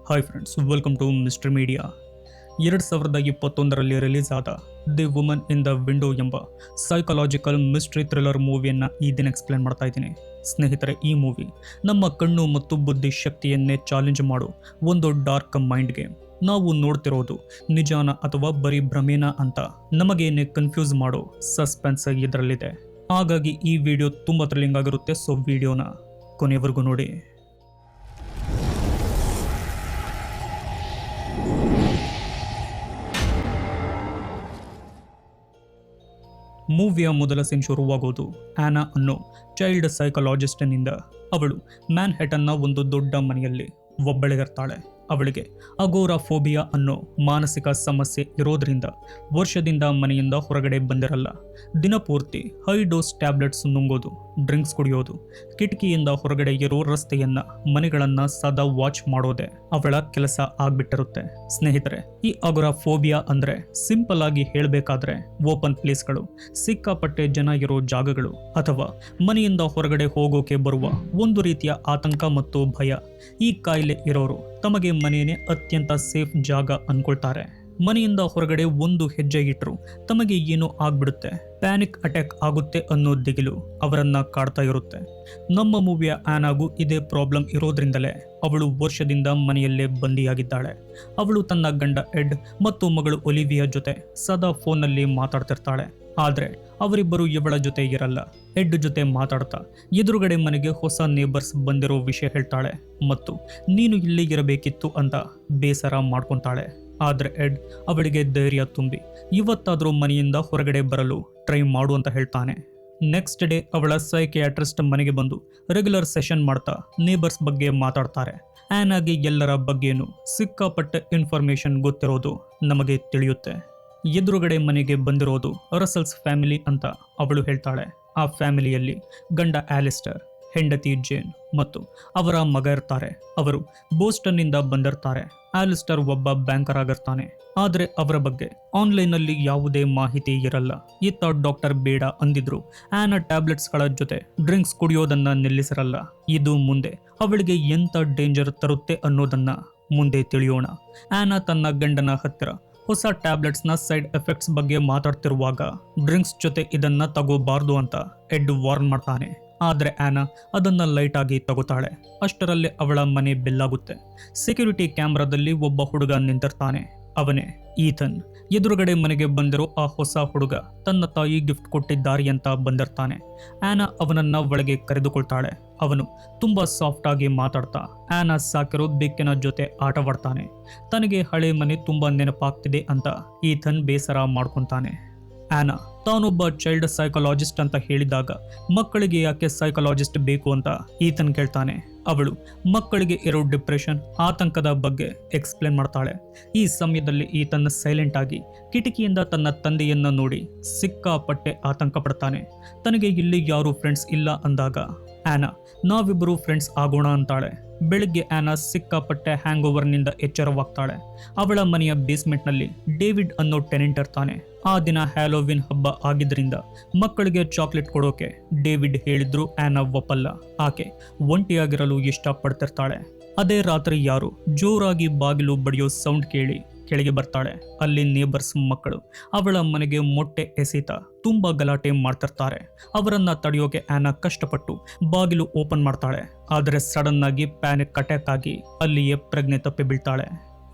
Hi friends, welcome to mister media. 2021ರಲ್ಲಿ release ಆದ the woman in the window ಎಂಬ psychological mystery thriller ಮೂವಿಯನ್ನು ಈ ದಿನ ಎಕ್ಸ್ಪ್ಲೇನ್ ಮಾಡ್ತಾ ಇದ್ದೀನಿ. ಸ್ನೇಹಿತರೆ, ಈ ಮೂವಿ ನಮ್ಮ ಕಣ್ಣು ಮತ್ತು ಬುದ್ಧಿ ಶಕ್ತಿಯನ್ನೇ ಚಾಲೆಂಜ್ ಮಾಡೋ ಒಂದು ಡಾರ್ಕ್ ಮೈಂಡ್ ಗೇಮ್. ನಾವು ನೋಡ್ತಿರೋದು ನಿಜಾನ ಅಥವಾ ಬರೀ ಭ್ರಮೇನ ಅಂತ ನಮಗೇನೆ ಕನ್ಫ್ಯೂಸ್ ಮಾಡೋ ಸಸ್ಪೆನ್ಸ್ ಇದರಲ್ಲಿದೆ. ಹಾಗಾಗಿ ಈ ವಿಡಿಯೋ ತುಂಬ ಥ್ರಿಲ್ಲಿಂಗ್ ಆಗಿರುತ್ತೆ. ಸೊ ವಿಡಿಯೋನ ಕೊನೆವರೆಗೂ ನೋಡಿ. ಮೂವಿಯ ಮೊದಲ ಸೀನ್ ಶುರುವಾಗೋದು ಆನಾ ಅನ್ನೋ ಚೈಲ್ಡ್ ಸೈಕಾಲಜಿಸ್ಟ್ನಿಂದ. ಅವಳು ಮ್ಯಾನ್ಹ್ಯಾಟನ್ನ ಒಂದು ದೊಡ್ಡ ಮನೆಯಲ್ಲಿ ಒಬ್ಬಳಿಗಿರ್ತಾಳೆ. ಅವಳಿಗೆ ಅಗೋರಾಫೋಬಿಯಾ ಅನ್ನೋ ಮಾನಸಿಕ ಸಮಸ್ಯೆ ಇರೋದ್ರಿಂದ ವರ್ಷದಿಂದ ಮನೆಯಿಂದ ಹೊರಗಡೆ ಬಂದಿರಲ್ಲ. ದಿನಪೂರ್ತಿ ಹೈ ಡೋಸ್ ಟ್ಯಾಬ್ಲೆಟ್ಸ್ ನುಂಗೋದು, ಡ್ರಿಂಕ್ಸ್ ಕುಡಿಯೋದು, ಕಿಟಕಿಯಿಂದ ಹೊರಗಡೆ ಇರೋ ರಸ್ತೆಯನ್ನ ಮನೆಗಳನ್ನ ಸದಾ ವಾಚ್ ಮಾಡೋದೆ ಅವಳ ಕೆಲಸ ಆಗ್ಬಿಟ್ಟಿರುತ್ತೆ. ಸ್ನೇಹಿತರೆ, ಈ ಅಗೋರಾಫೋಬಿಯಾ ಅಂದ್ರೆ ಸಿಂಪಲ್ ಆಗಿ ಹೇಳಬೇಕಾದ್ರೆ ಓಪನ್ ಪ್ಲೇಸ್ಗಳು, ಸಿಕ್ಕಾಪಟ್ಟೆ ಜನ ಇರೋ ಜಾಗಗಳು ಅಥವಾ ಮನೆಯಿಂದ ಹೊರಗಡೆ ಹೋಗೋಕೆ ಬರುವ ಒಂದು ರೀತಿಯ ಆತಂಕ ಮತ್ತು ಭಯ. ಈ ಕಾಯಿಲೆ ಇರೋರು ತಮಗೆ ಮನೆಯೇ ಅತ್ಯಂತ ಸೇಫ್ ಜಾಗ ಅನ್ಕೊಳ್ತಾರೆ. ಮನೆಯಿಂದ ಹೊರಗಡೆ ಒಂದು ಹೆಜ್ಜೆ ಇಟ್ಟರು ತಮಗೆ ಏನೋ ಆಗ್ಬಿಡುತ್ತೆ, ಪ್ಯಾನಿಕ್ ಅಟ್ಯಾಕ್ ಆಗುತ್ತೆ ಅನ್ನೋ ದಿಗಿಲು ಅವರನ್ನ ಕಾಡ್ತಾ ಇರುತ್ತೆ. ನಮ್ಮ ಮೂವಿಯ ಆನಾಗೂ ಇದೇ ಪ್ರಾಬ್ಲಮ್ ಇರೋದ್ರಿಂದಲೇ ಅವಳು ವರ್ಷದಿಂದ ಮನೆಯಲ್ಲೇ ಬಂದಿಯಾಗಿದ್ದಾಳೆ. ಅವಳು ತನ್ನ ಗಂಡ ಎಡ್ ಮತ್ತು ಮಗಳು ಒಲಿವಿಯಾ ಜೊತೆ ಸದಾ ಫೋನ್ನಲ್ಲಿ ಮಾತಾಡ್ತಿರ್ತಾಳೆ. ಆದರೆ ಅವರಿಬ್ಬರು ಇವಳ ಜೊತೆ ಇರಲ್ಲ. ಎಡ್ ಜೊತೆ ಮಾತಾಡ್ತಾ ಎದುರುಗಡೆ ಮನೆಗೆ ಹೊಸ ನೇಬರ್ಸ್ ಬಂದಿರೋ ವಿಷಯ ಹೇಳ್ತಾಳೆ ಮತ್ತು ನೀನು ಇಲ್ಲಿ ಇರಬೇಕಿತ್ತು ಅಂತ ಬೇಸರ ಮಾಡ್ಕೊತಾಳೆ. ಆದರೆ ಎಡ್ ಅವಳಿಗೆ ಧೈರ್ಯ ತುಂಬಿ ಇವತ್ತಾದರೂ ಮನೆಯಿಂದ ಹೊರಗಡೆ ಬರಲು ಟ್ರೈ ಮಾಡು ಅಂತ ಹೇಳ್ತಾನೆ. ನೆಕ್ಸ್ಟ್ ಡೇ ಅವಳ ಸೈಕಿಯಾಟ್ರಿಸ್ಟ್ ಮನೆಗೆ ಬಂದು ರೆಗ್ಯುಲರ್ ಸೆಷನ್ ಮಾಡ್ತಾ ನೇಬರ್ಸ್ ಬಗ್ಗೆ ಮಾತಾಡ್ತಾರೆ. ಆನಾಗೆ ಎಲ್ಲರ ಬಗ್ಗೆನೂ ಸಿಕ್ಕಾಪಟ್ಟೆ ಇನ್ಫಾರ್ಮೇಶನ್ ಗೊತ್ತಿರೋದು ನಮಗೆ ತಿಳಿಯುತ್ತೆ. ಎದುರುಗಡೆ ಮನೆಗೆ ಬಂದಿರೋದು ರಸಲ್ಸ್ ಫ್ಯಾಮಿಲಿ ಅಂತ ಅವಳು ಹೇಳ್ತಾಳೆ. ಆ ಫ್ಯಾಮಿಲಿಯಲ್ಲಿ ಗಂಡ ಆಲಿಸ್ಟರ್, ಹೆಂಡತಿ ಜೇನ್ ಮತ್ತು ಅವರ ಮಗ ಇರ್ತಾರೆ. ಅವರು ಬೋಸ್ಟನ್ನಿಂದ ಬಂದಿರ್ತಾರೆ. ಆಲಿಸ್ಟರ್ ಒಬ್ಬ ಬ್ಯಾಂಕರ್ ಆಗಿರ್ತಾನೆ. ಆದರೆ ಅವರ ಬಗ್ಗೆ ಆನ್ಲೈನಲ್ಲಿ ಯಾವುದೇ ಮಾಹಿತಿ ಇರಲ್ಲ. ಇತ್ತ ಡಾಕ್ಟರ್ ಬೇಡ ಅಂದಿದ್ರು ಆನಾ ಟ್ಯಾಬ್ಲೆಟ್ಸ್ಗಳ ಜೊತೆ ಡ್ರಿಂಕ್ಸ್ ಕುಡಿಯೋದನ್ನ ನಿಲ್ಲಿಸಿರಲ್ಲ. ಇದು ಮುಂದೆ ಅವಳಿಗೆ ಎಂಥ ಡೇಂಜರ್ ತರುತ್ತೆ ಅನ್ನೋದನ್ನ ಮುಂದೆ ತಿಳಿಯೋಣ. ಆನಾ ತನ್ನ ಗಂಡನ ಹತ್ತಿರ ಹೊಸ ಟ್ಯಾಬ್ಲೆಟ್ಸ್ನ ಸೈಡ್ ಎಫೆಕ್ಟ್ಸ್ ಬಗ್ಗೆ ಮಾತಾಡ್ತಿರುವಾಗ ಡ್ರಿಂಕ್ಸ್ ಜೊತೆ ಇದನ್ನ ತಗೋಬಾರ್ದು ಅಂತ ಎಡ್ ವಾರ್ನ್ ಮಾಡ್ತಾನೆ. ಆದರೆ ಆನಾ ಅದನ್ನ ಲೈಟ್ ಆಗಿ ತಗೋತಾಳೆ. ಅಷ್ಟರಲ್ಲೇ ಅವಳ ಮನೆ ಬೆಲ್ಲಾಗುತ್ತೆ. ಸೆಕ್ಯೂರಿಟಿ ಕ್ಯಾಮ್ರಾದಲ್ಲಿ ಒಬ್ಬ ಹುಡುಗ ನಿಂತಿರ್ತಾನೆ. ಅವನೇ ಈಥನ್. ಎದುರುಗಡೆ ಮನೆಗೆ ಬಂದಿರೋ ಆ ಹೊಸ ಹುಡುಗ ತನ್ನ ತಾಯಿ ಗಿಫ್ಟ್ ಕೊಟ್ಟಿದ್ದಾರೆ ಅಂತ ಬಂದಿರ್ತಾನೆ. ಆನಾ ಅವನನ್ನ ಒಳಗೆ ಕರೆದುಕೊಳ್ತಾಳೆ. ಅವನು ತುಂಬಾ ಸಾಫ್ಟ್ ಆಗಿ ಮಾತಾಡ್ತಾ ಆನಾ ಸಾಕಿರೋ ಬೆಕ್ಕಿನ ಜೊತೆ ಆಟವಾಡ್ತಾನೆ. ತನಗೆ ಹಳೆ ಮನೆ ತುಂಬಾ ನೆನಪಾಗ್ತಿದೆ ಅಂತ ಈಥನ್ ಬೇಸರ ಮಾಡ್ಕೊತಾನೆ. ಆನಾ ತಾನೊಬ್ಬ ಚೈಲ್ಡ್ ಸೈಕಾಲಜಿಸ್ಟ್ ಅಂತ ಹೇಳಿದಾಗ ಮಕ್ಕಳಿಗೆ ಯಾಕೆ ಸೈಕಾಲಜಿಸ್ಟ್ ಬೇಕು ಅಂತ ಈತನ್ ಕೇಳ್ತಾನೆ. ಅವಳು ಮಕ್ಕಳಿಗೆ ಇರೋ ಡಿಪ್ರೆಷನ್, ಆತಂಕದ ಬಗ್ಗೆ ಎಕ್ಸ್ಪ್ಲೇನ್ ಮಾಡ್ತಾಳೆ. ಈ ಸಮಯದಲ್ಲಿ ಈತನ್ ಸೈಲೆಂಟ್ ಆಗಿ ಕಿಟಕಿಯಿಂದ ತನ್ನ ತಂದೆಯನ್ನ ನೋಡಿ ಸಿಕ್ಕಾಪಟ್ಟೆ ಆತಂಕ ಪಡ್ತಾನೆ. ತನಗೆ ಇಲ್ಲಿ ಯಾರು ಫ್ರೆಂಡ್ಸ್ ಇಲ್ಲ ಅಂದಾಗ ಆನಾ ನಾವಿಬ್ಬರು ಫ್ರೆಂಡ್ಸ್ ಆಗೋಣ ಅಂತಾಳೆ. ಬೆಳಿಗ್ಗೆ ಆನಾ ಸಿಕ್ಕಾಪಟ್ಟೆ ಹ್ಯಾಂಗ್ ಓವರ್ನಿಂದ ಎಚ್ಚರವಾಗ್ತಾಳೆ. ಅವಳ ಮನೆಯ ಬೇಸ್ಮೆಂಟ್ನಲ್ಲಿ ಡೇವಿಡ್ ಅನ್ನೋ ಟೆನೆಂಟ್ ಇರ್ತಾನೆ. ಆ ದಿನ ಹ್ಯಾಲೋವಿನ್ ಹಬ್ಬ ಆಗಿದ್ರಿಂದ ಮಕ್ಕಳಿಗೆ ಚಾಕ್ಲೇಟ್ ಕೊಡೋಕೆ ಡೇವಿಡ್ ಹೇಳಿದ್ರು ಆನಾ ಒಪ್ಪಲ್ಲ. ಆಕೆ ಒಂಟಿಯಾಗಿರಲು ಇಷ್ಟಪಡ್ತಿರ್ತಾಳೆ. ಅದೇ ರಾತ್ರಿ ಯಾರು ಜೋರಾಗಿ ಬಾಗಿಲು ಬಡಿಯೋ ಸೌಂಡ್ ಕೇಳಿ ಕೆಳಗೆ ಬರ್ತಾಳೆ. ಅಲ್ಲಿ ನೇಬರ್ಸ್ ಮಕ್ಕಳು ಅವಳ ಮನೆಗೆ ಮೊಟ್ಟೆ ಎಸೆತ ತುಂಬಾ ಗಲಾಟೆ ಮಾಡ್ತಿರ್ತಾರೆ. ಅವರನ್ನ ತಡೆಯೋಕೆ ಆನಾ ಕಷ್ಟಪಟ್ಟು ಬಾಗಿಲು ಓಪನ್ ಮಾಡ್ತಾಳೆ. ಆದರೆ ಸಡನ್ ಆಗಿ ಪ್ಯಾನಿಕ್ ಅಟ್ಯಾಕ್ ಆಗಿ ಅಲ್ಲಿಯೇ ಪ್ರಜ್ಞೆ ತಪ್ಪಿ ಬೀಳ್ತಾಳೆ.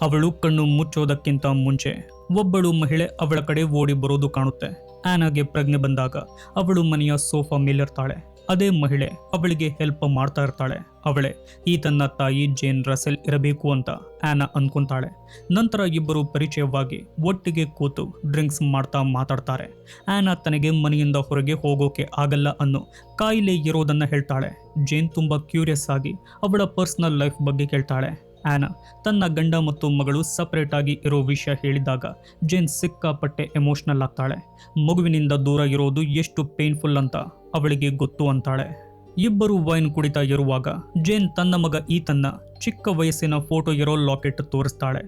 ಅವಳು ಕಣ್ಣು ಮುಚ್ಚೋದಕ್ಕಿಂತ ಮುಂಚೆ ಒಬ್ಬಳು ಮಹಿಳೆ ಅವಳ ಕಡೆ ಓಡಿ ಬರೋದು ಕಾಣುತ್ತೆ. ಆನಾಗೆ ಪ್ರಜ್ಞೆ ಬಂದಾಗ ಅವಳು ಮನೆಯ ಸೋಫಾ ಮೇಲಿರ್ತಾಳೆ. ಅದೇ ಮಹಿಳೆ ಅವಳಿಗೆ ಹೆಲ್ಪ್ ಮಾಡ್ತಾ ಇರ್ತಾಳೆ. ಅವಳೇ ಈ ತನ್ನ ತಾಯಿ ಜೇನ್ ರಸೆಲ್ ಇರಬೇಕು ಅಂತ ಆನಾ ಅನ್ಕೊಂತಾಳೆ. ನಂತರ ಇಬ್ಬರು ಪರಿಚಯವಾಗಿ ಒಟ್ಟಿಗೆ ಕೂತು ಡ್ರಿಂಕ್ಸ್ ಮಾಡ್ತಾ ಮಾತಾಡ್ತಾರೆ. ಆನಾ ತನಗೆ ಮನೆಯಿಂದ ಹೊರಗೆ ಹೋಗೋಕೆ ಆಗಲ್ಲ ಅನ್ನೋ ಕಾಯಿಲೆ ಇರೋದನ್ನ ಹೇಳ್ತಾಳೆ. ಜೇನ್ ತುಂಬಾ ಕ್ಯೂರಿಯಸ್ ಆಗಿ ಅವಳ ಪರ್ಸನಲ್ ಲೈಫ್ ಬಗ್ಗೆ ಕೇಳ್ತಾಳೆ. ಆನಾ ತನ್ನ ಗಂಡ ಮತ್ತು ಮಗಳು ಸಪರೇಟ್ ಆಗಿ ಇರೋ ವಿಷಯ ಹೇಳಿದಾಗ ಜೇನ್ ಸಿಕ್ಕಾಪಟ್ಟೆ ಎಮೋಷನಲ್ ಆಗ್ತಾಳೆ. ಮಗುವಿನಿಂದ ದೂರ ಇರೋದು ಎಷ್ಟು ಪೇನ್ಫುಲ್ ಅಂತ ಅವಳಿಗೆ ಗೊತ್ತು ಅಂತಾಳೆ. ಇಬ್ಬರು ವೈನ್ ಕುಡಿತಾ ಇರುವಾಗ ಜೇನ್ ತನ್ನ ಮಗ ಈತನ್ನ ಚಿಕ್ಕ ವಯಸ್ಸಿನ ಫೋಟೋ ಇರೋ ಲಾಕೆಟ್ ತೋರಿಸ್ತಾಳೆ.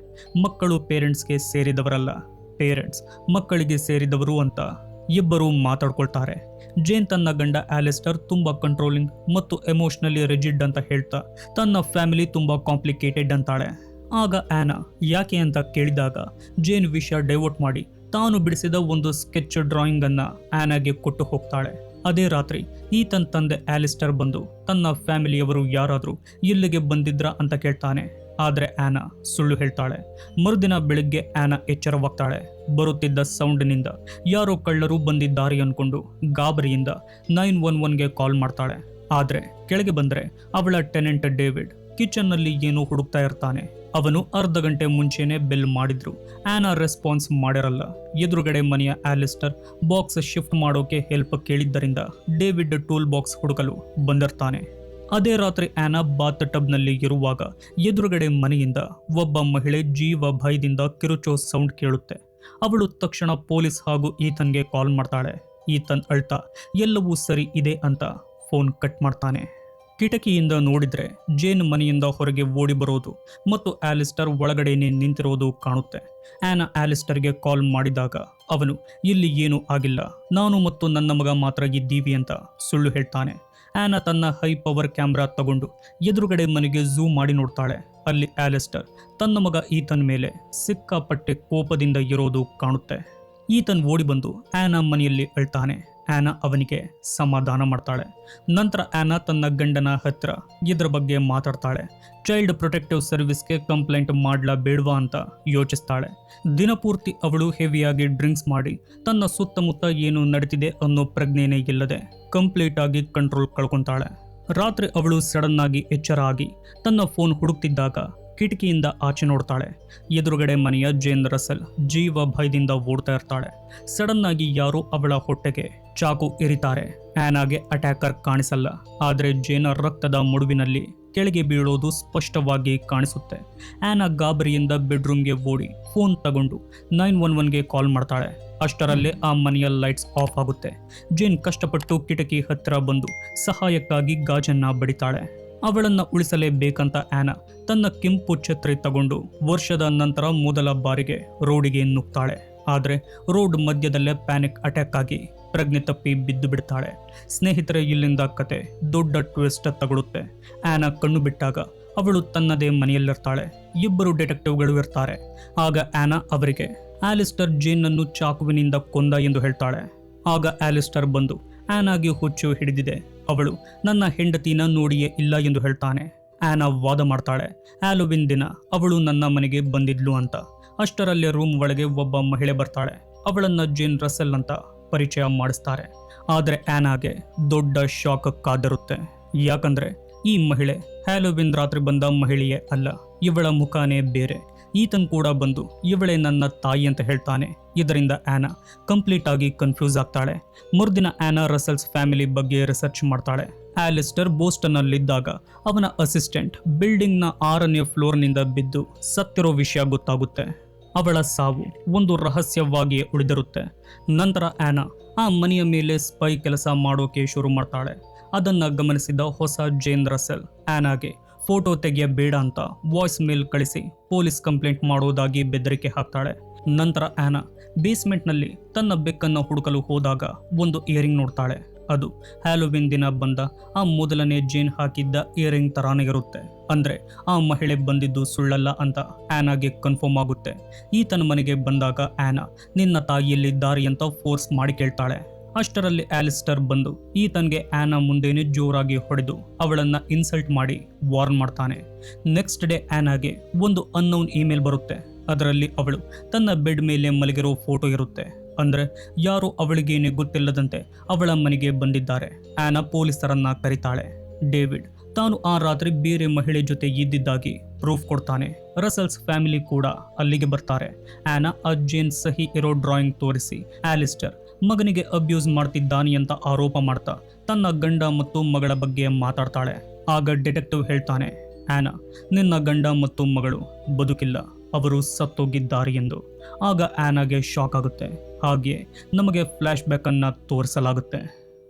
ಮಕ್ಕಳು ಪೇರೆಂಟ್ಸ್ಗೆ ಸೇರಿದವರಲ್ಲ, ಪೇರೆಂಟ್ಸ್ ಮಕ್ಕಳಿಗೆ ಸೇರಿದವರು ಅಂತ ಇಬ್ಬರು ಮಾತಾಡ್ಕೊಳ್ತಾರೆ. ಜೇನ್ ತನ್ನ ಗಂಡ ಆಲಿಸ್ಟರ್ ತುಂಬಾ ಕಂಟ್ರೋಲಿಂಗ್ ಮತ್ತು ಎಮೋಷನಲಿ ರಿಜಿಡ್ ಅಂತ ಹೇಳ್ತಾ ತನ್ನ ಫ್ಯಾಮಿಲಿ ತುಂಬಾ ಕಾಂಪ್ಲಿಕೇಟೆಡ್ ಅಂತಾಳೆ. ಆಗ ಆ್ಯನಾ ಯಾಕೆ ಅಂತ ಕೇಳಿದಾಗ ಜೇನ್ ವಿಷಯ ಡೈವರ್ಟ್ ಮಾಡಿ ತಾನು ಬಿಡಿಸಿದ ಒಂದು ಸ್ಕೆಚ್ ಡ್ರಾಯಿಂಗ್ ಅನ್ನ ಆ್ಯನಾಗೆ ಕೊಟ್ಟು ಹೋಗ್ತಾಳೆ. ಅದೇ ರಾತ್ರಿ ಈತನ್ ತಂದೆ ಆಲಿಸ್ಟರ್ ಬಂದು ತನ್ನ ಫ್ಯಾಮಿಲಿಯವರು ಯಾರಾದರೂ ಇಲ್ಲಿಗೆ ಬಂದಿದ್ರಾ ಅಂತ ಕೇಳ್ತಾನೆ. ಆದರೆ ಆ್ಯನಾ ಸುಳ್ಳು ಹೇಳ್ತಾಳೆ. ಮರುದಿನ ಬೆಳಿಗ್ಗೆ ಆ್ಯನಾ ಎಚ್ಚರವಾಗ್ತಾಳೆ. ಬರುತ್ತಿದ್ದ ಸೌಂಡ್ನಿಂದ ಯಾರೋ ಕಳ್ಳರು ಬಂದಿದ್ದಾರೆ ಅನ್ಕೊಂಡು ಗಾಬರಿಯಿಂದ 911ಗೆ ಕಾಲ್ ಮಾಡ್ತಾಳೆ. ಆದರೆ ಕೆಳಗೆ ಬಂದರೆ ಅವಳ ಟೆನೆಂಟ್ ಡೇವಿಡ್ ಕಿಚನ್ನಲ್ಲಿ ಏನೋ ಹುಡುಕ್ತಾ ಇರ್ತಾನೆ. ಅವನು ಅರ್ಧ ಗಂಟೆ ಮುಂಚೆನೆ ಬೆಲ್ ಮಾಡಿದ್ರು ಆ್ಯನಾ ರೆಸ್ಪಾನ್ಸ್ ಮಾಡಿರಲ್ಲ. ಎದುರುಗಡೆ ಮನೆಯ ಆಲಿಸ್ಟರ್ ಬಾಕ್ಸ್ ಶಿಫ್ಟ್ ಮಾಡೋಕೆ ಹೆಲ್ಪ್ ಕೇಳಿದ್ದರಿಂದ ಡೇವಿಡ್ ಟೂಲ್ ಬಾಕ್ಸ್ ಹುಡುಕಲು ಬಂದಿರ್ತಾನೆ. ಅದೇ ರಾತ್ರಿ ಆ್ಯನಾ ಬಾತ್ ಟಬ್ನಲ್ಲಿ ಇರುವಾಗ ಎದುರುಗಡೆ ಮನೆಯಿಂದ ಒಬ್ಬ ಮಹಿಳೆ ಜೀವ ಭಯದಿಂದ ಕಿರುಚೋ ಸೌಂಡ್ ಕೇಳುತ್ತೆ. ಅವಳು ತಕ್ಷಣ ಪೊಲೀಸ್ ಹಾಗೂ ಈತನ್ಗೆ ಕಾಲ್ ಮಾಡ್ತಾಳೆ. ಈತನ್ ಅಳ್ತಾ ಎಲ್ಲವೂ ಸರಿ ಇದೆ ಅಂತ ಫೋನ್ ಕಟ್ ಮಾಡ್ತಾನೆ. ಕಿಟಕಿಯಿಂದ ನೋಡಿದ್ರೆ ಜೇನ್ ಮನೆಯಿಂದ ಹೊರಗೆ ಓಡಿ ಬರೋದು ಮತ್ತು ಆಲಿಸ್ಟರ್ ಒಳಗಡೆನೆ ನಿಂತಿರೋದು ಕಾಣುತ್ತೆ. ಆ್ಯನಾ ಆಲಿಸ್ಟರ್ಗೆ ಕಾಲ್ ಮಾಡಿದಾಗ ಅವನು ಇಲ್ಲಿ ಏನೂ ಆಗಿಲ್ಲ, ನಾನು ಮತ್ತು ನನ್ನ ಮಗ ಮಾತ್ರ ಇದ್ದೀವಿ ಅಂತ ಸುಳ್ಳು ಹೇಳ್ತಾನೆ. ಆ್ಯನಾ ತನ್ನ ಹೈ ಪವರ್ ಕ್ಯಾಮ್ರಾ ತಗೊಂಡು ಎದುರುಗಡೆ ಮನೆಗೆ ಝೂಮ್ ಮಾಡಿ ನೋಡ್ತಾಳೆ. ಅಲ್ಲಿ ಆಲಿಸ್ಟರ್ ತನ್ನ ಮಗ ಈತನ್ ಮೇಲೆ ಸಿಕ್ಕಾಪಟ್ಟೆ ಕೋಪದಿಂದ ಇರೋದು ಕಾಣುತ್ತೆ. ಈತನ್ ಓಡಿ ಬಂದು ಆ್ಯನಾ ಮನೆಯಲ್ಲಿ ಅಳ್ತಾನೆ. ಆ್ಯನಾ ಅವನಿಗೆ ಸಮಾಧಾನ ಮಾಡ್ತಾಳೆ. ನಂತರ ಆ್ಯನಾ ತನ್ನ ಗಂಡನ ಹತ್ರ ಇದ್ರ ಬಗ್ಗೆ ಮಾತಾಡ್ತಾಳೆ. ಚೈಲ್ಡ್ ಪ್ರೊಟೆಕ್ಟಿವ್ ಸರ್ವಿಸ್ಗೆ ಕಂಪ್ಲೇಂಟ್ ಮಾಡ್ಲಾ ಬೇಡವಾ ಅಂತ ಯೋಚಿಸ್ತಾಳೆ. ದಿನಪೂರ್ತಿ ಅವಳು ಹೆವಿಯಾಗಿ ಡ್ರಿಂಕ್ಸ್ ಮಾಡಿ ತನ್ನ ಸುತ್ತಮುತ್ತ ಏನು ನಡೀತಿದೆ ಅನ್ನೋ ಪ್ರಜ್ಞೆನೇ ಇಲ್ಲದೆ ಕಂಪ್ಲೀಟ್ ಆಗಿ ಕಂಟ್ರೋಲ್ ಕಳ್ಕೊತಾಳೆ. ರಾತ್ರಿ ಅವಳು ಸಡನ್ ಆಗಿ ಎಚ್ಚರ ಆಗಿ ತನ್ನ ಫೋನ್ ಹುಡುಕ್ತಿದ್ದಾಗ ಕಿಟಕಿಯಿಂದ ಆಚೆ ನೋಡ್ತಾಳೆ. ಎದುರುಗಡೆ ಮನೆಯ ಜೇನ್ ರಸೆಲ್ ಜೀವ ಭಯದಿಂದ ಓಡ್ತಾ ಇರ್ತಾಳೆ. ಸಡನ್ ಆಗಿ ಯಾರೋ ಅವಳ ಹೊಟ್ಟೆಗೆ ಚಾಕು ಇರಿತಾರೆ. ಆ್ಯನಾಗೆ ಅಟ್ಯಾಕರ್ ಕಾಣಿಸಲ್ಲ, ಆದರೆ ಜೇನ ರಕ್ತದ ಮುಡುವಿನಲ್ಲಿ ಕೆಳಗೆ ಬೀಳೋದು ಸ್ಪಷ್ಟವಾಗಿ ಕಾಣಿಸುತ್ತೆ. ಆ್ಯನಾ ಗಾಬರಿಯಿಂದ ಬೆಡ್ರೂಮ್ಗೆ ಓಡಿ ಫೋನ್ ತಗೊಂಡು 911ಗೆ ಕಾಲ್ ಮಾಡ್ತಾಳೆ. ಅಷ್ಟರಲ್ಲೇ ಆ ಮನೆಯ ಲೈಟ್ಸ್ ಆಫ್ ಆಗುತ್ತೆ. ಜೇನ್ ಕಷ್ಟಪಟ್ಟು ಕಿಟಕಿ ಹತ್ತಿರ ಬಂದು ಸಹಾಯಕ್ಕಾಗಿ ಗಾಜನ್ನ ಬಡಿತಾಳೆ. ಅವಳನ್ನು ಉಳಿಸಲೇಬೇಕಂತ ಆ್ಯನಾ ತನ್ನ ಕೆಂಪು ಛತ್ರಿ ತಗೊಂಡು ವರ್ಷದ ನಂತರ ಮೊದಲ ಬಾರಿಗೆ ರೋಡಿಗೆ ನುಗ್ತಾಳೆ. ಆದರೆ ರೋಡ್ ಮಧ್ಯದಲ್ಲೇ ಪ್ಯಾನಿಕ್ ಅಟ್ಯಾಕ್ ಆಗಿ ಪ್ರಜ್ಞೆ ತಪ್ಪಿ ಬಿದ್ದು ಬಿಡ್ತಾಳೆ. ಸ್ನೇಹಿತರೆ, ಇಲ್ಲಿಂದ ಕತೆ ದೊಡ್ಡ ಟ್ವಿಸ್ಟ್ ತಗೊಳುತ್ತೆ. ಆ್ಯನಾ ಕಣ್ಣು ಬಿಟ್ಟಾಗ ಅವಳು ತನ್ನದೇ ಮನೆಯಲ್ಲಿರ್ತಾಳೆ. ಇಬ್ಬರು ಡಿಟೆಕ್ಟಿವ್ಗಳು ಇರ್ತಾರೆ. ಆಗ ಆ್ಯನಾ ಅವರಿಗೆ ಆಲಿಸ್ಟರ್ ಜೇನನ್ನು ಚಾಕುವಿನಿಂದ ಕೊಂದ ಎಂದು ಹೇಳ್ತಾಳೆ. ಆಗ ಆಲಿಸ್ಟರ್ ಬಂದು ಆ್ಯನಾಗೆ ಹುಚ್ಚು ಹಿಡಿದಿದೆ, ಅವಳು ನನ್ನ ಹೆಂಡತಿನ ನೋಡಿಯೇ ಇಲ್ಲ ಎಂದು ಹೇಳ್ತಾನೆ. ಆ್ಯನಾ ವಾದ ಮಾಡ್ತಾಳೆ, ಹ್ಯಾಲೋವಿನ್ ದಿನ ಅವಳು ನನ್ನ ಮನೆಗೆ ಬಂದಿದ್ಲು ಅಂತ. ಅಷ್ಟರಲ್ಲೇ ರೂಮ್ ಒಳಗೆ ಒಬ್ಬ ಮಹಿಳೆ ಬರ್ತಾಳೆ. ಅವಳನ್ನ ಜೇನ್ ರಸೆಲ್ ಅಂತ ಪರಿಚಯ ಮಾಡಿಸ್ತಾರೆ. ಆದರೆ ಆ್ಯನಾಗೆ ದೊಡ್ಡ ಶಾಕ್ ಕಾದಿರುತ್ತೆ. ಯಾಕಂದ್ರೆ ಈ ಮಹಿಳೆ ಹ್ಯಾಲೋವಿನ್ ರಾತ್ರಿ ಬಂದ ಮಹಿಳೆಯೇ ಅಲ್ಲ, ಇವಳ ಮುಖಾನೇ ಬೇರೆ. ಈತನ್ ಕೂಡ ಬಂದು ಇವಳೇ ನನ್ನ ತಾಯಿ ಅಂತ ಹೇಳ್ತಾನೆ. ಇದರಿಂದ ಆ್ಯನಾ ಕಂಪ್ಲೀಟ್ ಆಗಿ ಕನ್ಫ್ಯೂಸ್ ಆಗ್ತಾಳೆ. ಮರುದಿನ ಆ್ಯನಾ ರಸೆಲ್ಸ್ ಫ್ಯಾಮಿಲಿ ಬಗ್ಗೆ ರಿಸರ್ಚ್ ಮಾಡ್ತಾಳೆ. ಆಲಿಸ್ಟರ್ ಬೋಸ್ಟನ್ನಲ್ಲಿದ್ದಾಗ ಅವನ ಅಸಿಸ್ಟೆಂಟ್ ಬಿಲ್ಡಿಂಗ್ನ 6ನೇ ಫ್ಲೋರ್ನಿಂದ ಬಿದ್ದು ಸತ್ತಿರೋ ವಿಷಯ ಗೊತ್ತಾಗುತ್ತೆ. ಅವಳ ಸಾವು ಒಂದು ರಹಸ್ಯವಾಗಿಯೇ ಉಳಿದಿರುತ್ತೆ. ನಂತರ ಆ್ಯನಾ ಆ ಮನೆಯ ಮೇಲೆ ಸ್ಪೈ ಕೆಲಸ ಮಾಡೋಕೆ ಶುರು ಮಾಡ್ತಾಳೆ. ಅದನ್ನು ಗಮನಿಸಿದ ಹೊಸ ಜೇನ್ ರಸೆಲ್ ಆ್ಯನಾಗೆ ಫೋಟೋ ತೆಗೆಯಬೇಡ ಅಂತ ವಾಯ್ಸ್ ಮೇಲ್ ಕಳಿಸಿ ಪೊಲೀಸ್ ಕಂಪ್ಲೇಂಟ್ ಮಾಡೋದಾಗಿ ಬೆದರಿಕೆ ಹಾಕ್ತಾಳೆ. ನಂತರ ಆ್ಯನಾ ಬೇಸ್ಮೆಂಟ್ನಲ್ಲಿ ತನ್ನ ಬೆಕ್ಕನ್ನು ಹುಡುಕಲು ಹೋದಾಗ ಒಂದು ಇಯರಿಂಗ್ ನೋಡ್ತಾಳೆ. ಅದು ಹ್ಯಾಲೋವಿನ್ ದಿನ ಬಂದ ಆ ಮೊದಲನೇ ಜೇನ್ ಹಾಕಿದ್ದ ಇಯರಿಂಗ್ ತರಾನೇ ಇರುತ್ತೆ. ಅಂದರೆ ಆ ಮಹಿಳೆ ಬಂದಿದ್ದು ಸುಳ್ಳಲ್ಲ ಅಂತ ಆ್ಯನಾಗೆ ಕನ್ಫರ್ಮ್ ಆಗುತ್ತೆ. ಈತನ ಮನೆಗೆ ಬಂದಾಗ ಆ್ಯನಾ ನಿನ್ನ ತಾಯಿಯಲ್ಲಿದ್ದಾರೆ ಅಂತ ಫೋರ್ಸ್ ಮಾಡಿ ಕೇಳ್ತಾಳೆ. ಅಷ್ಟರಲ್ಲಿ ಆಲಿಸ್ಟರ್ ಬಂದು ಈತನ್ಗೆ ಆ್ಯನಾ ಮುಂದೆನೇ ಜೋರಾಗಿ ಹೊಡೆದು ಅವಳನ್ನು ಇನ್ಸಲ್ಟ್ ಮಾಡಿ ವಾರ್ನ್ ಮಾಡ್ತಾನೆ. ನೆಕ್ಸ್ಟ್ ಡೇ ಆ್ಯನಾಗೆ ಒಂದು ಅನ್ನೌನ್ ಇಮೇಲ್ ಬರುತ್ತೆ. ಅದರಲ್ಲಿ ಅವಳು ತನ್ನ ಬೆಡ್ ಮೇಲೆ ಮಲಗಿರೋ ಫೋಟೋ ಇರುತ್ತೆ. ಅಂದರೆ ಯಾರು ಅವಳಿಗೇನೆ ಗೊತ್ತಿಲ್ಲದಂತೆ ಅವಳ ಮನೆಗೆ ಬಂದಿದ್ದಾರೆ. ಆ್ಯನಾ ಪೊಲೀಸರನ್ನ ಕರೀತಾಳೆ. ಡೇವಿಡ್ ತಾನು ಆ ರಾತ್ರಿ ಬೇರೆ ಮಹಿಳೆ ಜೊತೆ ಇದ್ದಿದ್ದಾಗಿ ಪ್ರೂಫ್ ಕೊಡ್ತಾನೆ. ರಸೆಲ್ಸ್ ಫ್ಯಾಮಿಲಿ ಕೂಡ ಅಲ್ಲಿಗೆ ಬರ್ತಾರೆ. ಆ್ಯನಾ ಆ ಜೇನ್ ಸಹಿ ಇರೋ ಡ್ರಾಯಿಂಗ್ ತೋರಿಸಿ ಆಲಿಸ್ಟರ್ ಮಗನಿಗೆ ಅಬ್ಯೂಸ್ ಮಾಡ್ತಿದ್ದಾನೆ ಅಂತ ಆರೋಪ ಮಾಡ್ತಾ ತನ್ನ ಗಂಡ ಮತ್ತು ಮಗಳ ಬಗ್ಗೆ ಮಾತಾಡ್ತಾಳೆ. ಆಗ ಡಿಟೆಕ್ಟಿವ್ ಹೇಳ್ತಾನೆ, ಆ್ಯನಾ ನಿನ್ನ ಗಂಡ ಮತ್ತು ಮಗಳು ಬದುಕಿಲ್ಲ, ಅವರು ಸತ್ತೋಗಿದ್ದಾರೆ ಎಂದು. ಆಗ ಆ್ಯನಾಗೆ ಶಾಕ್ ಆಗುತ್ತೆ. ಹಾಗೆಯೇ ನಮಗೆ ಫ್ಲ್ಯಾಶ್ ಬ್ಯಾಕ್ ಅನ್ನ ತೋರಿಸಲಾಗುತ್ತೆ.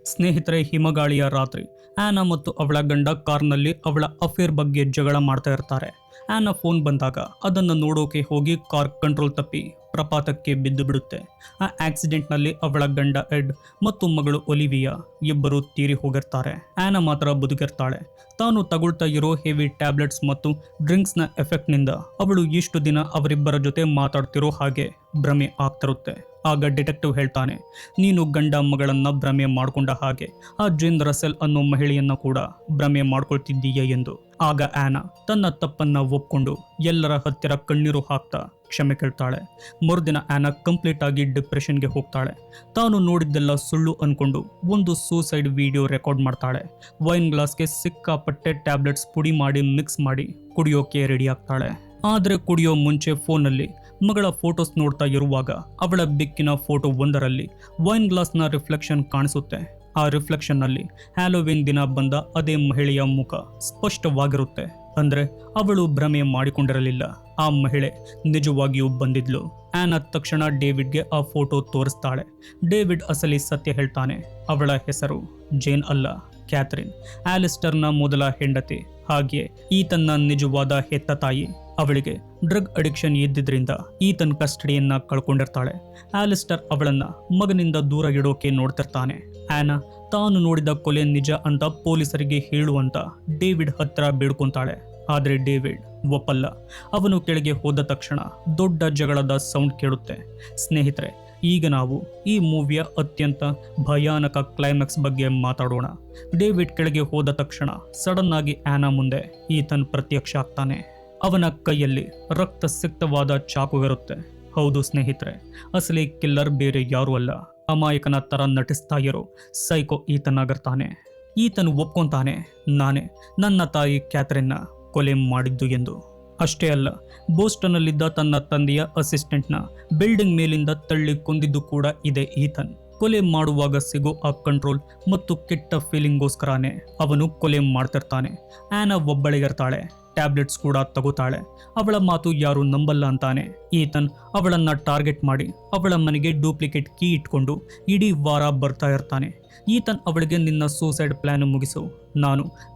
ಸ್ನೇಹಿತರೆ, ಹಿಮಗಾಳಿಯ ರಾತ್ರಿ ಆ್ಯನಾ ಮತ್ತು ಅವಳ ಗಂಡ ಕಾರ್ನಲ್ಲಿ ಅವಳ ಅಫೇರ್ ಬಗ್ಗೆ ಜಗಳ ಮಾಡ್ತಾ ಇರ್ತಾರೆ. ಆ್ಯನಾ ಫೋನ್ ಬಂದಾಗ ಅದನ್ನು ನೋಡೋಕೆ ಹೋಗಿ ಕಾರ್ ಕಂಟ್ರೋಲ್ ತಪ್ಪಿ ಪ್ರಪಾತಕ್ಕೆ ಬಿದ್ದು ಬಿಡುತ್ತೆ. ಆ ಆಕ್ಸಿಡೆಂಟ್ನಲ್ಲಿ ಅವಳ ಗಂಡ ಎಡ್ ಮತ್ತು ಮಗಳು ಒಲಿವಿಯಾ ಇಬ್ಬರು ತೀರಿ ಹೋಗಿರ್ತಾರೆ. ಆ್ಯನಾ ಮಾತ್ರ ಬದುಕಿರ್ತಾಳೆ. ತಾನು ತಗೊಳ್ತಾ ಇರೋ ಹೆವಿ ಟ್ಯಾಬ್ಲೆಟ್ಸ್ ಮತ್ತು ಡ್ರಿಂಕ್ಸ್ನ ಎಫೆಕ್ಟ್ನಿಂದ ಅವಳು ಇಷ್ಟು ದಿನ ಅವರಿಬ್ಬರ ಜೊತೆ ಮಾತಾಡ್ತಿರೋ ಹಾಗೆ ಭ್ರಮೆ ಆಗ್ತಿರುತ್ತೆ. ಆಗ ಡಿಟೆಕ್ಟಿವ್ ಹೇಳ್ತಾನೆ, ನೀನು ಗಂಡ ಮಗಳನ್ನ ಭ್ರಮೆ ಮಾಡ್ಕೊಂಡ ಹಾಗೆ ಆ ಜೇನ್ ರಸೆಲ್ ಅನ್ನೋ ಮಹಿಳೆಯನ್ನ ಕೂಡ ಭ್ರಮೆ ಮಾಡ್ಕೊಳ್ತಿದ್ದೀಯ ಎಂದು. ಆಗ ಆ್ಯನಾ ತನ್ನ ತಪ್ಪನ್ನ ಒಪ್ಕೊಂಡು ಎಲ್ಲರ ಹತ್ತಿರ ಕಣ್ಣೀರು ಹಾಕ್ತಾ ಕ್ಷಮೆ ಕೇಳ್ತಾಳೆ. ಮರುದಿನ ಆ್ಯನಾ ಕಂಪ್ಲೀಟ್ ಆಗಿ ಡಿಪ್ರೆಷನ್ಗೆ ಹೋಗ್ತಾಳೆ. ತಾನು ನೋಡಿದ್ದೆಲ್ಲ ಸುಳ್ಳು ಅನ್ಕೊಂಡು ಒಂದು ಸೂಸೈಡ್ ವಿಡಿಯೋ ರೆಕಾರ್ಡ್ ಮಾಡ್ತಾಳೆ. ವೈನ್ ಗ್ಲಾಸ್ಗೆ ಸಿಕ್ಕಾಪಟ್ಟೆ ಟ್ಯಾಬ್ಲೆಟ್ಸ್ ಪುಡಿ ಮಾಡಿ ಮಿಕ್ಸ್ ಮಾಡಿ ಕುಡಿಯೋಕೆ ರೆಡಿ ಆಗ್ತಾಳೆ. ಆದರೆ ಕುಡಿಯೋ ಮುಂಚೆ ಫೋನಲ್ಲಿ ಮಗಳ ಫೋಟೋಸ್ ನೋಡ್ತಾ ಇರುವಾಗ ಅವಳ ಬೆಕ್ಕಿನ ಫೋಟೋ ಒಂದರಲ್ಲಿ ವೈನ್ ಗ್ಲಾಸ್ನ ರಿಫ್ಲೆಕ್ಷನ್ ಕಾಣಿಸುತ್ತೆ. ಆ ರಿಫ್ಲೆಕ್ಷನ್ನಲ್ಲಿ ಹ್ಯಾಲೋವಿನ್ ದಿನ ಬಂದ ಅದೇ ಮಹಿಳೆಯ ಮುಖ ಸ್ಪಷ್ಟವಾಗಿರುತ್ತೆ. ಅಂದರೆ ಅವಳು ಭ್ರಮೆ ಮಾಡಿಕೊಂಡಿರಲಿಲ್ಲ, ಆ ಮಹಿಳೆ ನಿಜವಾಗಿಯೂ ಬಂದಿದ್ಲು. ಆ್ಯನಾ ತಕ್ಷಣ ಡೇವಿಡ್ಗೆ ಆ ಫೋಟೋ ತೋರಿಸ್ತಾಳೆ. ಡೇವಿಡ್ ಅಸಲಿ ಸತ್ಯ ಹೇಳ್ತಾನೆ. ಅವಳ ಹೆಸರು ಜೇನ್ ಅಲ್ಲ, ಕ್ಯಾಥರಿನ್, ಆಲಿಸ್ಟರ್ನ ಮೊದಲ ಹೆಂಡತಿ, ಹಾಗೆಯೇ ಈತನ್ನ ನಿಜವಾದ ಹೆತ್ತ ತಾಯಿ. ಅವಳಿಗೆ ಡ್ರಗ್ ಅಡಿಕ್ಷನ್ ಇದ್ದಿದ್ರಿಂದ ಈತನ್ ಕಸ್ಟಡಿಯನ್ನ ಕಳ್ಕೊಂಡಿರ್ತಾಳೆ. ಆಲಿಸ್ಟರ್ ಅವಳನ್ನ ಮಗನಿಂದ ದೂರ ಇಡೋಕೆ ನೋಡ್ತಿರ್ತಾನೆ. ಆ್ಯನಾ ತಾನು ನೋಡಿದ ಕೊಲೆ ನಿಜ ಅಂತ ಪೊಲೀಸರಿಗೆ ಹೇಳುವಂತ ಡೇವಿಡ್ ಹತ್ರ ಬೇಡ್ಕೊಂತಾಳೆ. ಆದರೆ ಡೇವಿಡ್ ಒಪ್ಪಲ್ಲ. ಅವನು ಕೆಳಗೆ ಹೋದ ತಕ್ಷಣ ದೊಡ್ಡ ಜಗಳದ ಸೌಂಡ್ ಕೇಳುತ್ತೆ. ಸ್ನೇಹಿತರೆ, ಈಗ ನಾವು ಈ ಮೂವಿಯ ಅತ್ಯಂತ ಭಯಾನಕ ಕ್ಲೈಮ್ಯಾಕ್ಸ್ ಬಗ್ಗೆ ಮಾತಾಡೋಣ. ಡೇವಿಡ್ ಕೆಳಗೆ ಹೋದ ತಕ್ಷಣ ಸಡನ್ ಆಗಿ ಆ್ಯನಾ ಮುಂದೆ ಈತನ್ ಪ್ರತ್ಯಕ್ಷ ಆಗ್ತಾನೆ. ಅವನ ಕೈಯಲ್ಲಿ ರಕ್ತ ಸಿಕ್ತವಾದ ಚಾಕುವಿರುತ್ತೆ. ಹೌದು ಸ್ನೇಹಿತರೆ, ಅಸಲಿ ಕಿಲ್ಲರ್ ಬೇರೆ ಯಾರೂ ಅಲ್ಲ, ಅಮಾಯಕನ ತರ ನಟಿಸ್ತಾ ಇರೋ ಸೈಕೋ ಈತನಾಗಿರ್ತಾನೆ. ಈತನು ಒಪ್ಕೊಂತಾನೆ, ನಾನೇ ನನ್ನ ತಾಯಿ ಕ್ಯಾಥರಿನ್ನ ಕೊಲೆ ಮಾಡಿದ್ದು ಎಂದು. ಅಷ್ಟೇ ಅಲ್ಲ, ಬೋಸ್ಟನ್ನಲ್ಲಿದ್ದ ತನ್ನ ತಂದೆಯ ಅಸಿಸ್ಟೆಂಟ್ನ ಬಿಲ್ಡಿಂಗ್ ಮೇಲಿಂದ ತಳ್ಳಿ ಕೊಂದಿದ್ದು ಕೂಡ ಇದೆ ಈತನ್. ಕೊಲೆ ಮಾಡುವಾಗ ಸಿಗೋ ಆ ಕಂಟ್ರೋಲ್ ಮತ್ತು ಕೆಟ್ಟ ಫೀಲಿಂಗೋಸ್ಕರನೇ ಅವನು ಕೊಲೆ ಮಾಡ್ತಿರ್ತಾನೆ. ಆ್ಯನಾ ಒಬ್ಬಳಿಗಿರ್ತಾಳೆ, ಟ್ಯಾಬ್ಲೆಟ್ಸ್ ಕೂಡ ತಗೋತಾಳೆ. ಅವಳ ಮಾತು ಯಾರು ನಂಬಲ್ಲ ಅಂತಾನೆ ಈತನ್ ಅವಳನ್ನ ಟಾರ್ಗೆಟ್ ಮಾಡಿ ಅವಳ ಮನೆಗೆ ಡೂಪ್ಲಿಕೇಟ್ ಕೀ ಇಟ್ಕೊಂಡು ಇಡೀ ವಾರ ಬರ್ತಾ ಇರ್ತಾನೆ. ಈತನ್ ಅವಳಿಗೆ ನಿನ್ನ ಸೂಸೈಡ್ ಪ್ಲಾನ್ ಮುಗಿಸು,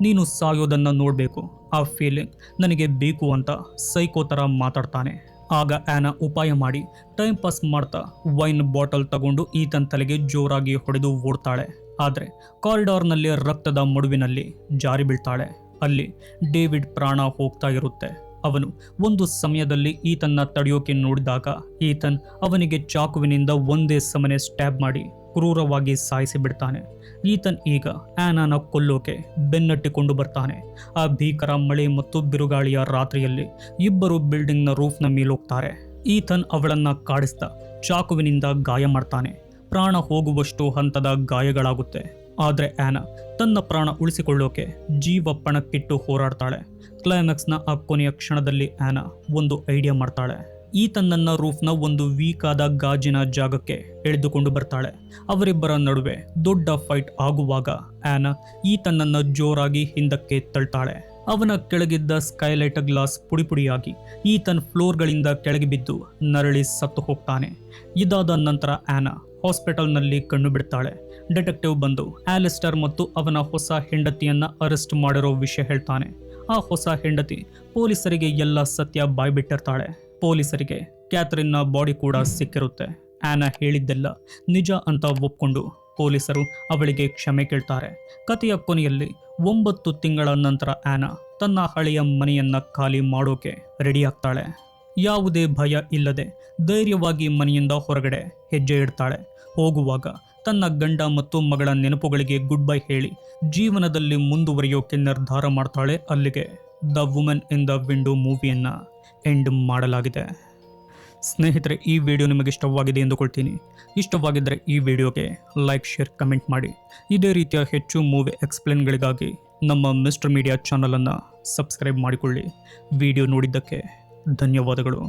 ನೀನು ಸಾಯೋದನ್ನ ನೋಡಬೇಕು, ಆ ಫೀಲಿಂಗ್ ನನಗೆ ಬೇಕು ಅಂತ ಸೈಕೋ ಥರ ಮಾತಾಡ್ತಾನೆ. ಆಗ ಆ್ಯನಾ ಉಪಾಯ ಮಾಡಿ ಟೈಮ್ ಪಾಸ್ ಮಾಡ್ತಾ ವೈನ್ ಬಾಟಲ್ ತಗೊಂಡು ಈತನ್ ತಲೆಗೆ ಜೋರಾಗಿ ಹೊಡೆದು ಓಡ್ತಾಳೆ. ಆದರೆ ಕಾರಿಡಾರ್ನಲ್ಲಿ ರಕ್ತದ ಮಡುವಿನಲ್ಲಿ ಜಾರಿ ಬೀಳ್ತಾಳೆ. ಅಲ್ಲಿ ಡೇವಿಡ್ ಪ್ರಾಣ ಹೋಗ್ತಾ ಇರುತ್ತೆ. ಅವನು ಒಂದು ಸಮಯದಲ್ಲಿ ಈತನ್ನ ತಡೆಯೋಕೆ ನೋಡಿದಾಗ ಈತನ್ ಅವನಿಗೆ ಚಾಕುವಿನಿಂದ ಒಂದೇ ಸಮನೆ ಸ್ಟ್ಯಾಬ್ ಮಾಡಿ ಕ್ರೂರವಾಗಿ ಸಾಯಿಸಿ ಬಿಡ್ತಾನೆ. ಈತನ್ ಈಗ ಆ್ಯನಾನ ಕೊಲ್ಲೋಕೆ ಬೆನ್ನಟ್ಟಿಕೊಂಡು ಬರ್ತಾನೆ. ಆ ಭೀಕರ ಮಳೆ ಮತ್ತು ಬಿರುಗಾಳಿಯ ರಾತ್ರಿಯಲ್ಲಿ ಇಬ್ಬರು ಬಿಲ್ಡಿಂಗ್ನ ರೂಫ್ನ ಮೇಲೋಗ್ತಾರೆ. ಈತನ್ ಅವಳನ್ನ ಕಾಡಿಸ್ತಾ ಚಾಕುವಿನಿಂದ ಗಾಯ ಮಾಡ್ತಾನೆ. ಪ್ರಾಣ ಹೋಗುವಷ್ಟು ಹಂತದ ಗಾಯಗಳಾಗುತ್ತೆ. ಆದರೆ ಆ್ಯನಾ ತನ್ನ ಪ್ರಾಣ ಉಳಿಸಿಕೊಳ್ಳೋಕೆ ಜೀವ ಪಣಕ್ಕಿಟ್ಟು ಹೋರಾಡ್ತಾಳೆ. ಕ್ಲೈಮ್ಯಾಕ್ಸ್ನ ಆ ಕೊನೆಯ ಕ್ಷಣದಲ್ಲಿ ಆ್ಯನಾ ಒಂದು ಐಡಿಯಾ ಮಾಡ್ತಾಳೆ. ಈತನನ್ನ ರೂಫ್ನ ಒಂದು ವೀಕಾದ ಗಾಜಿನ ಜಾಗಕ್ಕೆ ಎಳೆದುಕೊಂಡು ಬರ್ತಾಳೆ. ಅವರಿಬ್ಬರ ನಡುವೆ ದೊಡ್ಡ ಫೈಟ್ ಆಗುವಾಗ ಆ್ಯನಾ ಈತನನ್ನ ಜೋರಾಗಿ ಹಿಂದಕ್ಕೆ ತಳ್ತಾಳೆ. ಅವನ ಕೆಳಗಿದ್ದ ಸ್ಕೈಲೈಟ್ ಗ್ಲಾಸ್ ಪುಡಿಪುಡಿಯಾಗಿ ಈತನ್ ಫ್ಲೋರ್ಗಳಿಂದ ಕೆಳಗೆ ಬಿದ್ದು ನರಳಿ ಸತ್ತು ಹೋಗ್ತಾನೆ. ಇದಾದ ನಂತರ ಆ್ಯನಾ ಹಾಸ್ಪಿಟಲ್ನಲ್ಲಿ ಕಣ್ಣು ಬಿಡ್ತಾಳೆ. ಡಿಟೆಕ್ಟಿವ್ ಬಂದು ಆಲಿಸ್ಟರ್ ಮತ್ತು ಅವನ ಹೊಸ ಹೆಂಡತಿಯನ್ನ ಅರೆಸ್ಟ್ ಮಾಡಿರೋ ವಿಷಯ ಹೇಳ್ತಾನೆ. ಆ ಹೊಸ ಹೆಂಡತಿ ಪೊಲೀಸರಿಗೆ ಎಲ್ಲ ಸತ್ಯ ಬಾಯ್ಬಿಟ್ಟಿರ್ತಾಳೆ. ಪೊಲೀಸರಿಗೆ ಕ್ಯಾಥರಿನ್ನ ಬಾಡಿ ಕೂಡ ಸಿಕ್ಕಿರುತ್ತೆ. ಆ್ಯನಾ ಹೇಳಿದ್ದೆಲ್ಲ ನಿಜ ಅಂತ ಒಪ್ಕೊಂಡು ಪೊಲೀಸರು ಅವಳಿಗೆ ಕ್ಷಮೆ ಕೇಳ್ತಾರೆ. ಕಥೆಯ ಕೊನೆಯಲ್ಲಿ 9 ತಿಂಗಳ ನಂತರ ಆ್ಯನಾ ತನ್ನ ಹಳೆಯ ಮನೆಯನ್ನ ಖಾಲಿ ಮಾಡೋಕೆ ರೆಡಿ ಆಗ್ತಾಳೆ. ಯಾವುದೇ ಭಯ ಇಲ್ಲದೆ ಧೈರ್ಯವಾಗಿ ಮನೆಯಿಂದ ಹೊರಗಡೆ ಹೆಜ್ಜೆ ಇಡ್ತಾಳೆ. ಹೋಗುವಾಗ ತನ್ನ ಗಂಡ ಮತ್ತು ಮಗಳ ನೆನಪುಗಳಿಗೆ ಗುಡ್ ಬೈ ಹೇಳಿ ಜೀವನದಲ್ಲಿ ಮುಂದುವರಿಯೋಕೆ ನಿರ್ಧಾರ ಮಾಡ್ತಾಳೆ. ಅಲ್ಲಿಗೆ the woman in the window ಮೂವಿಯನ್ನು ಎಂಡ್ ಮಾಡಲಾಗಿದೆ. ಸ್ನೇಹಿತರೆ, ಈ ವಿಡಿಯೋ ನಿಮಗೆ ಇಷ್ಟವಾಗಿದೆ ಎಂದುಕೊಳ್ತೀನಿ. ಇಷ್ಟವಾಗಿದ್ದರೆ ಈ ವಿಡಿಯೋಗೆ ಲೈಕ್, ಶೇರ್, ಕಮೆಂಟ್ ಮಾಡಿ. ಇದೇ ರೀತಿಯ ಹೆಚ್ಚು ಮೂವಿ ಎಕ್ಸ್ಪ್ಲೇನ್ಗಳಿಗಾಗಿ ನಮ್ಮ ಮಿಸ್ಟರ್ ಮೀಡಿಯಾ ಚಾನಲನ್ನು ಸಬ್ಸ್ಕ್ರೈಬ್ ಮಾಡಿಕೊಳ್ಳಿ. ವಿಡಿಯೋ ನೋಡಿದ್ದಕ್ಕೆ ಧನ್ಯವಾದಗಳು.